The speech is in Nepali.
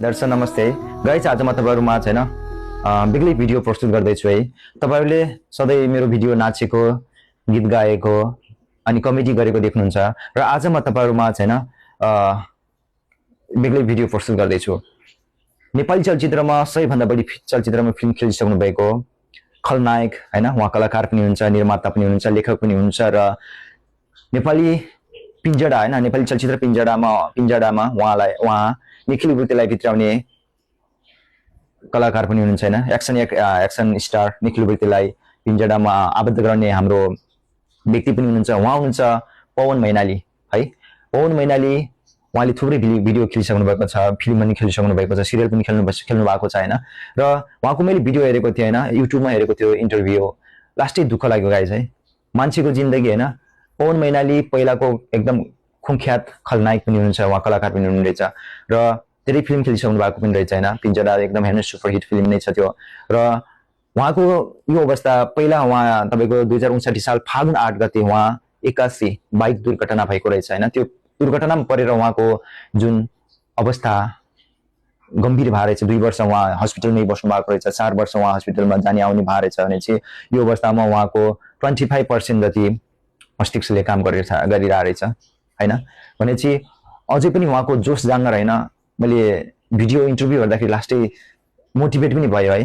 दर्शक नमस्ते गाइस, आज म तपाईहरुमा छैन बेग्लै भिडियो प्रस्तुत गर्दैछु है। तपाईहरुले सधैँ मेरो भिडियो नाचेको, गीत गाएको अनि कमेडी गरेको देख्नुहुन्छ र आज म तपाईहरुमा छैन बेग्लै भिडियो प्रस्तुत गर्दैछु। नेपाली चलचित्रमा सबैभन्दा बढी चलचित्रमा फिल्म खेलिसक्नु भएको खलनायक हैन, उहाँ कलाकार पनि हुनुहुन्छ, निर्माता पनि हुनुहुन्छ, लेखक पनि हुनुहुन्छ र नेपाली पिञ्जडा हैन, नेपाली चलचित्र पिञ्जडामा उहाँ निखिल बुर्तेलाई भित्राउने कलाकार पनि हुनुहुन्छ हैन। एक्सन स्टार निखिल बुर्तेलाई पिञ्जडामा आबद्ध गराउने हाम्रो व्यक्ति पनि हुनुहुन्छ। उहाँ हुनुहुन्छ पवन मैनाली है। पवन मैनाली उहाँले थुप्रै भिडियो खेलिसक्नु भएको छ, फिल्म पनि खेलिसक्नु भएको छ, सिरियल पनि खेल्नु भएको छ हैन। र उहाँको मैले भिडियो हेरेको थिएँ हैन, युट्युबमा हेरेको थियो इन्टरभ्यू, लास्टै दुःख लाग्यो गाइस है। मान्छेको जिन्दगी हैन, पवन मैनाली पहिलाको एकदम खुङख्यात खलनायक पनि हुनुहुन्छ, उहाँ कलाकार पनि हुनुहुँदैछ र धेरै फिल्म खेलिसक्नु भएको पनि रहेछ हैन। पिञ्जडा एकदम हेर्नु सुपरहिट फिल्म नै छ त्यो। र उहाँको यो अवस्था पहिला उहाँ तपाईको 2059 साल फागुन 8 गते उहाँ 81 बाइक दुर्घटना भएको रहेछ हैन। त्यो दुर्घटनामा परेर उहाँको जुन अवस्था गम्भीर भएर रहेछ, 2 वर्ष उहाँ हस्पिटलमै बस्नु भएको रहेछ, 4 वर्ष उहाँ हस्पिटलमा जाने आउने भएर रहेछ भने चाहिँ यो अवस्थामा उहाँको 25% जति मस्तिष्कले काम गरिरहेको रहेछ हैन। भनेपछि अझै पनि उहाँको जोश जान्न रहेन। मैले भिडियो इन्टरभ्यू हेर्दाखेरि लास्टै मोटिभेट पनि भयो है।